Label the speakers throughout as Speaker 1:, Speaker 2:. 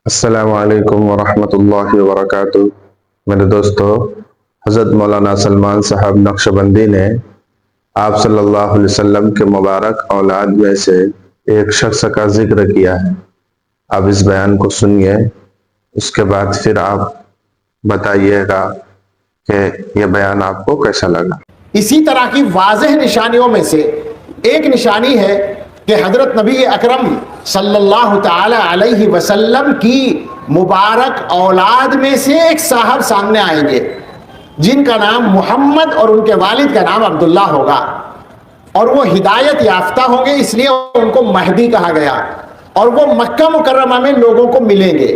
Speaker 1: السلام علیکم ورحمۃ اللہ وبرکاتہ۔ میرے دوستو، حضرت مولانا سلمان صاحب نقشبندی نے آپ صلی اللہ علیہ وسلم کے مبارک اولاد میں سے ایک شخص کا ذکر کیا ہے۔ آپ اس بیان کو سنیے، اس کے بعد پھر آپ بتائیے گا کہ یہ بیان آپ کو کیسا لگا۔
Speaker 2: اسی طرح کی واضح نشانیوں میں سے ایک نشانی ہے کہ حضرت نبی اکرم صلی اللہ تعالی علیہ وسلم کی مبارک اولاد میں سے ایک صاحب سامنے آئیں گے جن کا نام محمد اور ان کے والد کا نام عبداللہ ہوگا، اور وہ ہدایت یافتہ ہوں گے، اس لیے ان کو مہدی کہا گیا، اور وہ مکہ مکرمہ میں لوگوں کو ملیں گے،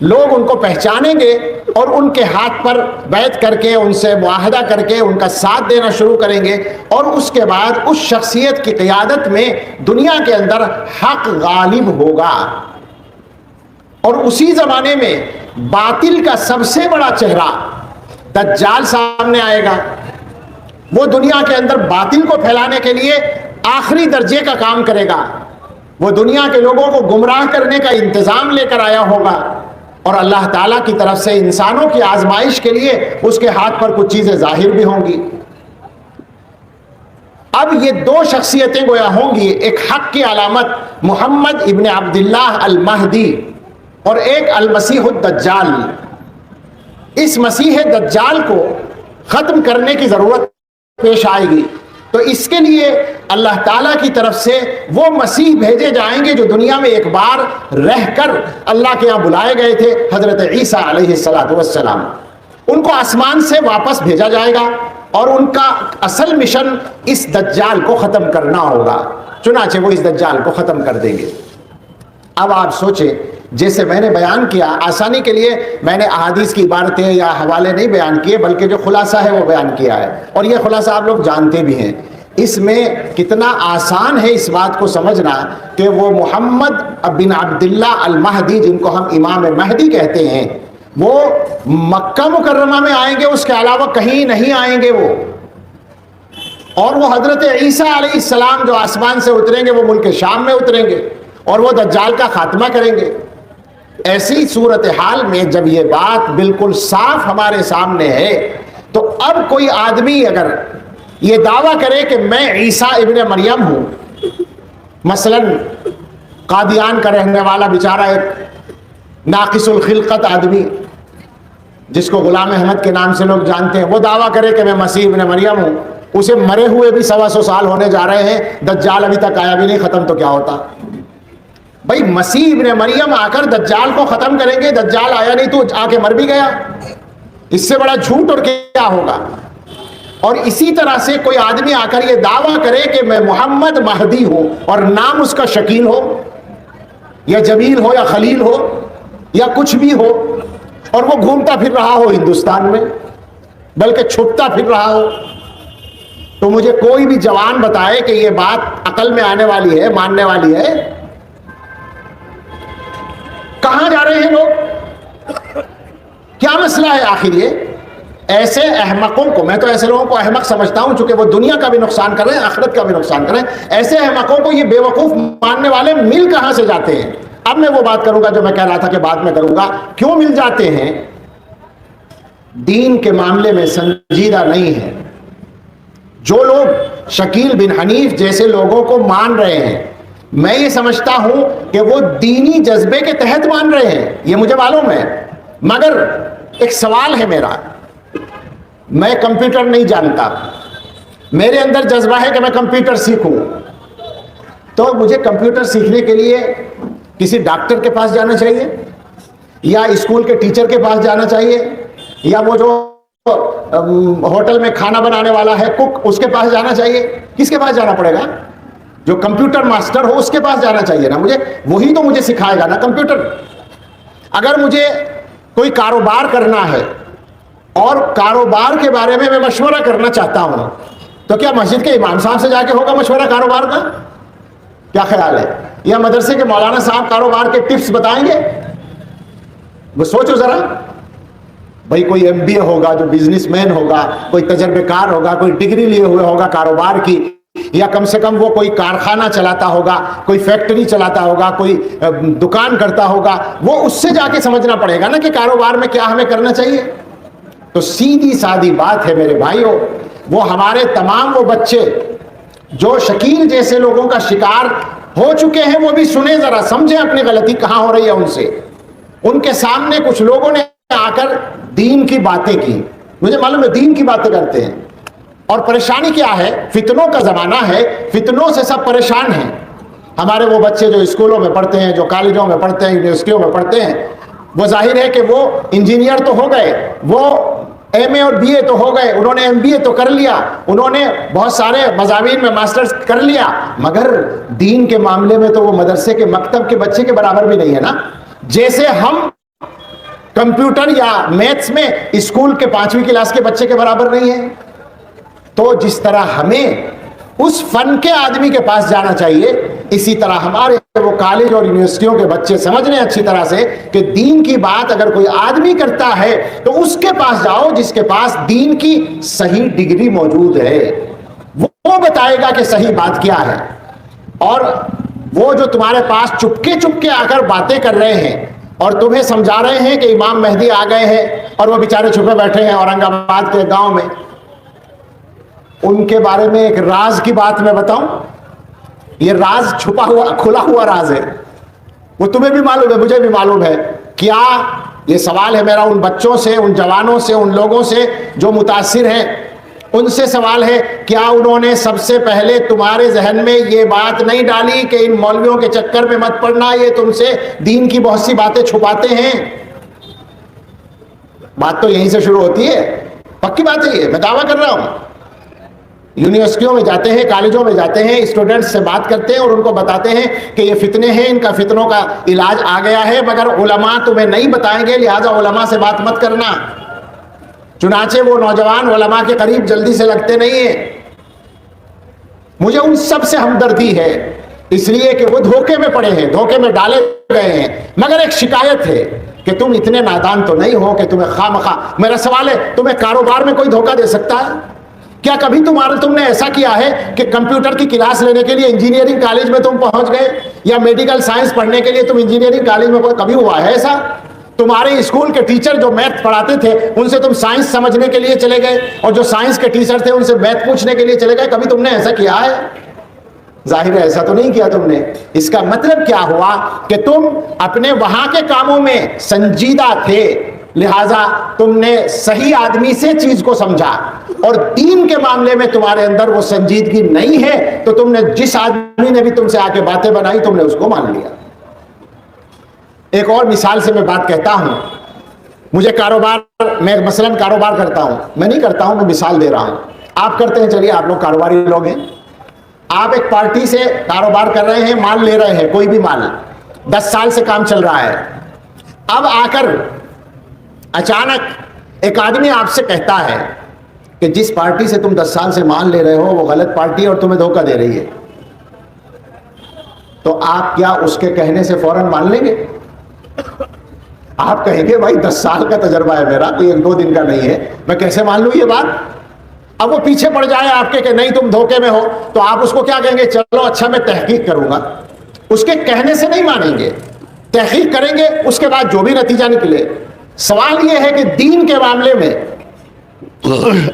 Speaker 2: لوگ ان کو پہچانیں گے اور ان کے ہاتھ پر بیعت کر کے، ان سے معاہدہ کر کے ان کا ساتھ دینا شروع کریں گے، اور اس کے بعد اس شخصیت کی قیادت میں دنیا کے اندر حق غالب ہوگا، اور اسی زمانے میں باطل کا سب سے بڑا چہرہ دجال سامنے آئے گا۔ وہ دنیا کے اندر باطل کو پھیلانے کے لیے آخری درجے کا کام کرے گا، وہ دنیا کے لوگوں کو گمراہ کرنے کا انتظام لے کر آیا ہوگا، اور اللہ تعالیٰ کی طرف سے انسانوں کی آزمائش کے لیے اس کے ہاتھ پر کچھ چیزیں ظاہر بھی ہوں گی۔ اب یہ دو شخصیتیں گویا ہوں گی، ایک حق کی علامت محمد ابن عبداللہ المہدی اور ایک المسیح الدجال۔ اس مسیح دجال کو ختم کرنے کی ضرورت پیش آئے گی، تو اس کے لیے اللہ تعالیٰ کی طرف سے وہ مسیح بھیجے جائیں گے جو دنیا میں ایک بار رہ کر اللہ کے یہاں بلائے گئے تھے، حضرت عیسیٰ علیہ السلام۔ ان کو آسمان سے واپس بھیجا جائے گا، اور ان کا اصل مشن اس دجال کو ختم کرنا ہوگا، چنانچہ وہ اس دجال کو ختم کر دیں گے۔ اب آپ سوچیں، جیسے میں نے بیان کیا، آسانی کے لیے میں نے احادیث کی عبارتیں یا حوالے نہیں بیان کیے، بلکہ جو خلاصہ ہے وہ بیان کیا ہے، اور یہ خلاصہ آپ لوگ جانتے بھی ہیں۔ اس میں کتنا آسان ہے اس بات کو سمجھنا کہ وہ محمد بن عبداللہ المہدی، جن کو ہم امام مہدی کہتے ہیں، وہ مکہ مکرمہ میں آئیں گے، اس کے علاوہ کہیں نہیں آئیں گے وہ، اور وہ حضرت عیسیٰ علیہ السلام جو آسمان سے اتریں گے وہ ملک شام میں اتریں گے، اور وہ دجال کا خاتمہ کریں گے۔ ایسی صورتحال میں جب یہ بات بالکل صاف ہمارے سامنے ہے، تو اب کوئی آدمی اگر یہ دعویٰ کرے کہ میں عیسیٰ ابن مریم ہوں، مثلا قادیان کا رہنے والا بیچارہ ایک ناقص الخلقت آدمی جس کو غلام احمد کے نام سے لوگ جانتے ہیں، وہ دعویٰ کرے کہ میں مسیح ابن مریم ہوں، اسے مرے ہوئے بھی 125 سال ہونے جا رہے ہیں، دجال ابھی تک آیا بھی نہیں، ختم تو کیا ہوتا؟ بھائی مسیح ابن مریم آ کر دجال کو ختم کریں گے، دجال آیا نہیں تو آ کے مر بھی گیا، اس سے بڑا جھوٹ اور کیا ہوگا؟ اور اسی طرح سے کوئی آدمی آ کر یہ دعویٰ کرے کہ میں محمد مہدی ہوں، اور نام اس کا شکیل ہو یا جمیل ہو یا خلیل ہو یا کچھ بھی ہو، اور وہ گھومتا پھر رہا ہو ہندوستان میں، بلکہ چھپتا پھر رہا ہو، تو مجھے کوئی بھی جوان بتائے کہ یہ بات عقل میں آنے والی ہے، ماننے والی ہے؟ کہاں جا رہے ہیں لوگ؟ کیا مسئلہ ہے آخر؟ یہ ایسے احمقوں کو، میں تو ایسے لوگوں کو احمق سمجھتا ہوں چونکہ وہ دنیا کا بھی نقصان کر رہے ہیں، آخرت کا بھی نقصان کر رہے ہیں، ایسے احمقوں کو یہ بے وقوف ماننے والے مل کہاں سے جاتے ہیں؟ اب میں وہ بات کروں گا جو میں کہہ رہا تھا کہ بعد میں کروں گا۔ کیوں مل جاتے ہیں؟ دین کے معاملے میں سنجیدہ نہیں ہے۔ جو لوگ شکیل بن حنیف جیسے لوگوں کو مان رہے ہیں، میں یہ سمجھتا ہوں کہ وہ دینی جذبے کے تحت مان رہے ہیں، یہ مجھے معلوم ہے، مگر ایک سوال ہے میرا، میں کمپیوٹر نہیں جانتا، میرے اندر جذبہ ہے کہ میں کمپیوٹر سیکھوں، تو مجھے کمپیوٹر سیکھنے کے لیے کسی ڈاکٹر کے پاس جانا چاہیے، یا اسکول کے ٹیچر کے پاس جانا چاہیے، یا وہ جو ہوٹل میں کھانا بنانے والا ہے کک، اس کے پاس جانا چاہیے؟ کس کے پاس جانا پڑے گا؟ جو کمپیوٹر ماسٹر ہو اس کے پاس جانا چاہیے نا مجھے، وہی تو مجھے سکھائے گا نا کمپیوٹر۔ اگر مجھے کوئی کاروبار کرنا ہے اور کاروبار کے بارے میں مشورہ کرنا چاہتا ہوں، تو کیا مسجد کے امام صاحب سے جا کے ہوگا مشورہ کاروبار کا؟ کیا خیال ہے؟ یا مدرسے کے مولانا صاحب کاروبار کے ٹپس بتائیں گے؟ وہ سوچو ذرا، بھائی کوئی ایم بی اے ہوگا جو بزنس مین ہوگا، کوئی تجربے کار ہوگا، کوئی ڈگری لیے ہوئے ہوگا کاروبار کی، یا کم سے کم وہ کوئی کارخانہ چلاتا ہوگا, کوئی فیکٹری چلاتا ہوگا, کوئی دکان کرتا ہوگا, وہ اس سے جا کے سمجھنا پڑے گا نا کہ کاروبار میں کیا ہمیں کرنا چاہیے. تو سیدھی سادی بات ہے میرے بھائیوں, وہ ہمارے تمام وہ بچے جو شکیل جیسے لوگوں کا شکار ہو چکے ہیں وہ بھی سنیں, ذرا سمجھیں اپنی غلطی کہاں ہو رہی ہے ان سے. ان کے سامنے کچھ لوگوں نے آ کر دین کی باتیں کی, مجھے معلوم ہے دین کی باتیں کرتے ہیں, اور پریشانی کیا ہے, فتنوں کا زمانہ ہے, فتنوں سے سب پریشان ہیں. ہمارے وہ بچے جو اسکولوں میں پڑھتے ہیں, جو کالجوں میں پڑھتے ہیں, یونیورسٹیوں میں پڑھتے ہیں, وہ ظاہر ہے کہ وہ انجینئر تو ہو گئے, وہ ایم اے اور بی اے تو ہو گئے, انہوں نے ایم بی اے تو کر لیا, انہوں نے بہت سارے مضامین میں ماسٹرز کر لیا, مگر دین کے معاملے میں تو وہ مدرسے کے مکتب کے بچے کے برابر بھی نہیں ہے نا. جیسے ہم کمپیوٹر یا میتھس میں اسکول کے 5ویں کلاس کے بچے کے برابر نہیں ہیں, تو جس طرح ہمیں اس فن کے آدمی کے پاس جانا چاہیے, اسی طرح ہمارے وہ کالج اور یونیورسٹیوں کے بچے سمجھ رہے ہیں اچھی طرح سے کہ دین کی بات اگر کوئی آدمی کرتا ہے تو اس کے پاس جاؤ جس کے پاس دین کی صحیح ڈگری موجود ہے, وہ بتائے گا کہ صحیح بات کیا ہے. اور وہ جو تمہارے پاس چپکے آ کر باتیں کر رہے ہیں اور تمہیں سمجھا رہے ہیں کہ امام مہدی آ گئے ہیں, اور وہ بیچارے چھپے بیٹھے ہیں اورنگ آباد کے گاؤں میں, ان کے بارے میں ایک راز کی بات میں بتاؤں. یہ راز چھپا ہوا کھلا ہوا راز ہے, وہ تمہیں بھی معلوم ہے, مجھے بھی معلوم ہے. کیا, یہ سوال ہے میرا ان بچوں سے, ان جوانوں سے, ان لوگوں سے جو متاثر ہیں, ان سے سوال ہے, کیا انہوں نے سب سے پہلے تمہارے ذہن میں یہ بات نہیں ڈالی کہ ان مولویوں کے چکر میں مت پڑنا, یہ تم سے دین کی بہت سی باتیں چھپاتے ہیں. بات تو یہیں سے شروع ہوتی ہے, پکی بات ہے, یہ میں دعویٰ کر رہا ہوں. یونیورسٹیوں میں جاتے ہیں, کالجوں میں جاتے ہیں, اسٹوڈنٹس سے بات کرتے ہیں اور ان کو بتاتے ہیں کہ یہ فتنے ہیں, ان کا فتنوں کا علاج آ گیا ہے, مگر علماء تمہیں نہیں بتائیں گے, لہذا علماء سے بات مت کرنا. چنانچہ وہ نوجوان علماء کے قریب جلدی سے لگتے نہیں ہیں. مجھے ان سب سے ہمدردی ہے, اس لیے کہ وہ دھوکے میں پڑے ہیں, دھوکے میں ڈالے گئے ہیں. مگر ایک شکایت ہے کہ تم اتنے نادان تو نہیں ہو کہ تمہیں خواہ مخواہ. میرا سوال ہے, تمہیں کاروبار میں کوئی دھوکہ دے سکتا ہے؟ کیا کبھی تم نے ایسا کیا ہے کہ کمپیوٹر کی کلاس لینے کے لیے انجینئرنگ کالج میں تم پہنچ گئے, یا میڈیکل سائنس پڑھنے کے لیے تم انجینئرنگ کالج میں, کبھی ہوا ہے ایسا؟ تمہارے اسکول کے ٹیچر جو میتھ پڑھاتے تھے ان سے تم سائنس سمجھنے کے لیے چلے گئے, اور جو سائنس کے ٹیچر تھے ان سے میتھ پوچھنے کے لیے چلے گئے, کبھی تم نے ایسا کیا ہے؟ ظاہر ہے ایسا تو نہیں کیا تم نے. اس کا مطلب کیا ہوا کہ تم اپنے وہاں کے کاموں میں سنجیدہ تھے, لہذا تم نے صحیح آدمی سے چیز کو سمجھا, اور دین کے معاملے میں تمہارے اندر وہ سنجیدگی نہیں ہے, تو تم نے جس آدمی نے بھی تم سے آ کے باتیں بنائی تم نے اس کو مان لیا. ایک اور مثال سے میں بات کہتا ہوں. مجھے میں مثلاً کاروبار کرتا ہوں, میں نہیں کرتا ہوں, میں مثال دے رہا ہوں. آپ کرتے ہیں, چلیے آپ لوگ کاروباری لوگ ہیں, آپ ایک پارٹی سے کاروبار کر رہے ہیں, مال لے رہے ہیں, کوئی بھی مال, 10 سال سے کام چل رہا ہے. اب آ کر اچانک ایک آدمی آپ سے کہتا ہے کہ جس پارٹی سے تم 10 سال سے مال لے رہے ہو وہ غلط پارٹی ہے اور تمہیں دھوکہ دے رہی ہے, تو آپ کیا اس کے کہنے سے فوراً مان لیں گے؟ آپ کہیں گے بھائی 10 سال کا تجربہ ہے میرا, کوئی 1-2 دن کا نہیں ہے, میں کیسے مان لوں یہ بات. اب وہ پیچھے پڑ جائے آپ کے کہ نہیں تم دھوکے میں ہو, تو آپ اس کو کیا کہیں گے؟ چلو اچھا میں تحقیق کروں گا. اس کے کہنے سے نہیں مانیں گے, تحقیق کریں گے, اس کے بعد جو بھی نتیجہ نکلے. سوال یہ ہے کہ دین کے معاملے میں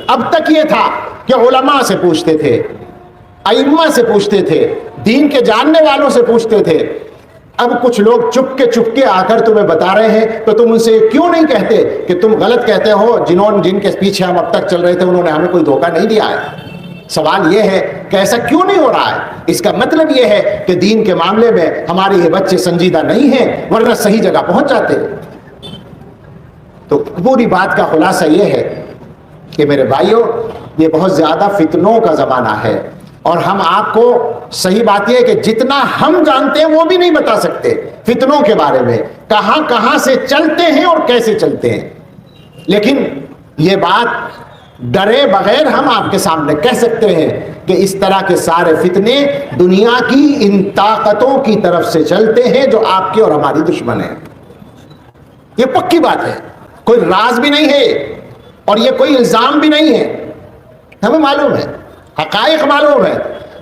Speaker 2: اب تک یہ تھا کہ علماء سے پوچھتے تھے, ائمہ سے پوچھتے تھے, دین کے جاننے والوں سے پوچھتے تھے. اب کچھ لوگ چپ کے آ کر تمہیں بتا رہے ہیں, تو تم ان سے کیوں نہیں کہتے کہ تم غلط کہتے ہو, جن کے پیچھے ہم اب تک چل رہے تھے انہوں نے ہمیں کوئی دھوکہ نہیں دیا ہے. سوال یہ ہے کہ ایسا کیوں نہیں ہو رہا ہے؟ اس کا مطلب یہ ہے کہ دین کے معاملے میں ہمارے یہ بچے سنجیدہ نہیں ہیں, ورنہ صحیح جگہ پہنچ جاتے. تو پوری بات کا خلاصہ یہ ہے کہ میرے بھائیوں, یہ بہت زیادہ فتنوں کا زمانہ ہے, اور ہم آپ کو صحیح بات یہ ہے کہ جتنا ہم جانتے ہیں وہ بھی نہیں بتا سکتے فتنوں کے بارے میں, کہاں سے چلتے ہیں اور کیسے چلتے ہیں. لیکن یہ بات ڈرے بغیر ہم آپ کے سامنے کہہ سکتے ہیں کہ اس طرح کے سارے فتنے دنیا کی ان طاقتوں کی طرف سے چلتے ہیں جو آپ کی اور ہماری دشمن ہیں. یہ پکی بات ہے, کوئی راز بھی نہیں ہے اور یہ کوئی الزام بھی نہیں ہے. ہمیں معلوم ہے, حقائق معلوم ہے.